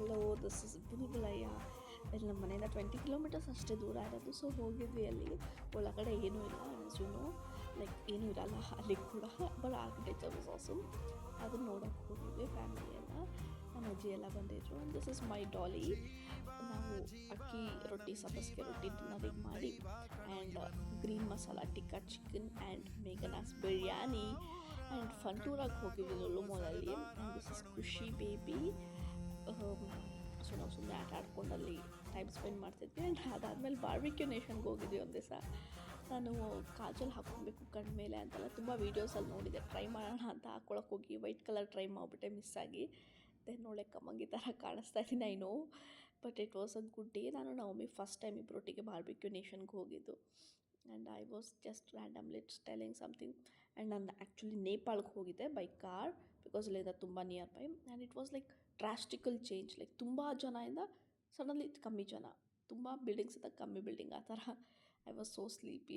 Hello this is ಬುಲ್ಬುಲಯ್ಯ. ಇಲ್ಲಿ ನಮ್ಮ ಮನೆಯಿಂದ 20 ಕಿಲೋಮೀಟರ್ಸ್ ಅಷ್ಟೇ ದೂರ ಇರೋದು. ಸೊ ಹೋಗಿದ್ವಿ ಅಲ್ಲಿ. ಒಳಗಡೆ ಏನೂ ಇಲ್ಲ ಅನ್ಸುನು, ಲೈಕ್ ಏನೂ ಇರಲ್ಲ ಅಲ್ಲಿ ಕೂಡ. But architecture was awesome. ಅದನ್ನ ನೋಡೋಕ್ಕೆ ಹೋಗಿದ್ವಿ ಫ್ಯಾಮಿಲಿ ಎಲ್ಲ. ನಮ್ಮ ಅಜ್ಜಿ ಎಲ್ಲ ಬಂದಿದ್ರು. And this is my Dolly. ನಾವು ಅಕ್ಕಿ ರೊಟ್ಟಿ, ಸಬ್ಬಸಿಗೆ ರೊಟ್ಟಿ ಡಿನ್ನರಿಗೆ ಮಾಡಿ, and green masala tikka chicken and Meghana's biryani and ಫಂಟೂರಾಗಿ ಹೋಗಿದ್ವಿ ಲುಲು ಮಾಲಲ್ಲಿ. And this is Khushi baby. So ನಾವು ಸುಮ್ಮನೆ ಆಟ ಆಡ್ಕೊಂಡಲ್ಲಿ ಟೈಮ್ ಸ್ಪೆಂಡ್ ಮಾಡ್ತಿದ್ವಿ. ಆ್ಯಂಡ್ ಅದಾದಮೇಲೆ ಬಾರ್ಬಿಕ್ಯೂ ನೇಷನ್ಗೆ ಹೋಗಿದ್ವಿ ಒಂದು ದಿವಸ. ನಾನು ಕಾಜಲ್ ಹಾಕ್ಕೊಬೇಕು ಕಣ್ಣ ಮೇಲೆ ಅಂತೆಲ್ಲ ತುಂಬ ವೀಡಿಯೋಸಲ್ಲಿ ನೋಡಿದೆ. ಟ್ರೈ ಮಾಡೋಣ ಅಂತ ಹಾಕ್ಕೊಳಕ್ಕೆ ಹೋಗಿ ವೈಟ್ ಕಲರ್ ಟ್ರೈ ಮಾಡಿಬಿಟ್ಟೆ ಮಿಸ್ ಆಗಿ. ದೆನ್ ಒಳ್ಳೆ ಕಮ್ಮಂಗಿ ಥರ ಕಾಣಿಸ್ತಾ ಇದ್ದೀನಿ I know, but it was a good day. ನಾನು ನವಮಿ ಫಸ್ಟ್ ಟೈಮ್ ಇಬ್ಬರೊಟ್ಟಿಗೆ ಬಾರ್ಬಿಕ್ಯೂ ನೇಷನ್ಗೆ ಹೋಗಿದ್ದು. And I was just randomly telling something. And ನಾನು ಆ್ಯಕ್ಚುಲಿ ನೇಪಾಳ್ಗೆ ಹೋಗಿದ್ದೆ ಬೈ ಕಾರ್, ಬಿಕಾಸ್ ಇಲ್ಲಿಂದ ತುಂಬ near by. And it was like drastical change. Like ತುಂಬ ಜನದಿಂದ ಸಡನ್ಲಿ ಕಮ್ಮಿ ಜನ, ತುಂಬ ಬಿಲ್ಡಿಂಗ್ಸ್ ಇದ್ದಾಗ ಕಮ್ಮಿ ಬಿಲ್ಡಿಂಗ್ ಆ ಥರ. I was so sleepy.